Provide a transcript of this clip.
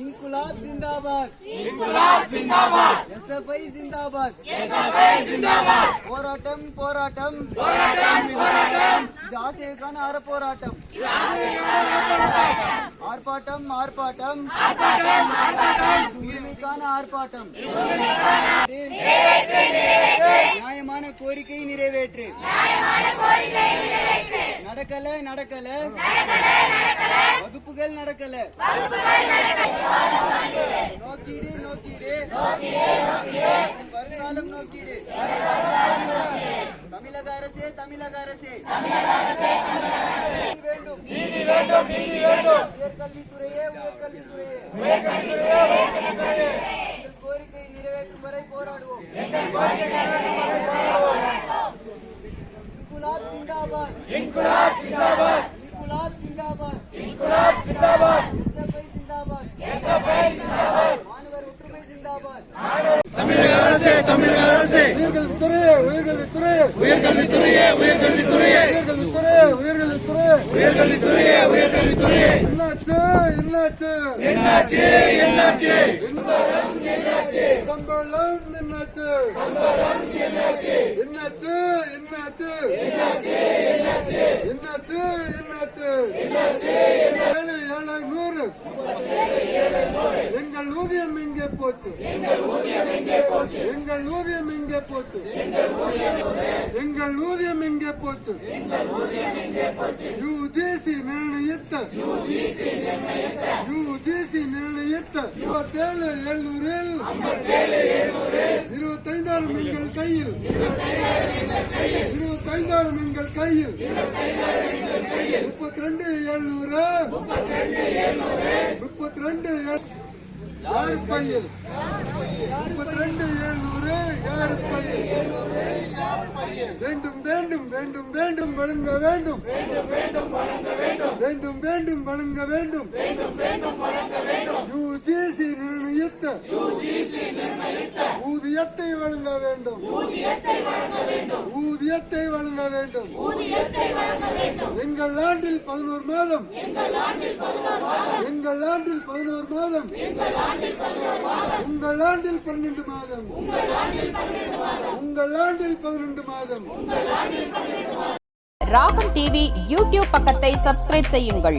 Inquilab zindabad. Inquilab zindabad. SFI zindabad. SFI zindabad. போராட்டம் போராட்டம் போராட்டம் போராட்டம். இது ஆசிரியருக்கான அறப்போராட்டம். ஆர்ப்பாட்டம் ஆர்ப்பாட்டம் ஆர்ப்பாட்டம் ஆர்ப்பாட்டம். உரிமைக்கான ஆர்ப்பாட்டம். நியாயமான கோரிக்கை நிறைவேற்று. நடக்கல நடக்கல வகுப்புகள் நடக்கல. நோக்கீடு நோக்கீடு வருங்காலம் நோக்கீடு. தமிழக அரசே தமிழக அரசே வேண்டும். உயர்கல்வித்துறையே உயர்கல்வித்துறையே எங்கள் கோரிக்கை நிறைவேற்றும் வரை போராடுவோம். இன்குலாப் ஜிந்தாபாத். இன்குலாப் ஜிந்தாபாத். இன்குலாப் ஜிந்தாபாத். இன்குலாப் ஜிந்தாபாத். எஸ்எஃப்ஐ ஜிந்தாபாத். எஸ்எஃப்ஐ ஜிந்தாபாத். மாணவர் ஒற்றுமை ஜிந்தாபாத். தமிழக அரசே தமிழக அரசே. உயர்கல்வித்துறையே உயர்கல்வித்துறையே உயர்கல்வித்துறையே உயர்கல்வித்துறையே உயர்கல்வித்துறையே உயர்கல்வித்துறையே உயர்கல்வித்துறையே. என்னாச்சு என்னாச்சு என்னாச்சு என்னாச்சு சம்பளம் என்னாச்சு என்னாச்சு என்னாச்சு என்னாச்சு என்னாச்சு 7,700. எங்கள் ஊதியம் எங்கே போச்சு? எங்கள் ஊதியம் எங்கே போச்சு? யுஜிசி நிர்ணயித்த 27,700 25,000 எங்கள் கையில். 25,000 எங்கள் கையில். 32,700 யார் பையில்? 32,700 யார் பையில்? வேண்டும் வேண்டும் வேண்டும் வேண்டும் வழங்க வேண்டும். வேண்டும் வேண்டும் வழங்க வேண்டும். யுஜிசி நிர்ணயித்த ஊதியத்தை வழங்க வேண்டும். ஊதியத்தை வழங்க வேண்டும். எங்கள் ஆண்டில் 11 மாதம். எங்கள் ஆண்டில் 11 மாதம். உங்கள் ஆண்டில் 12 மாதம். உங்கள் ஆண்டில் 12 மாதம். ராகம் டிவி யூடியூப் பக்கத்தை சப்ஸ்கிரைப் செய்யுங்கள்.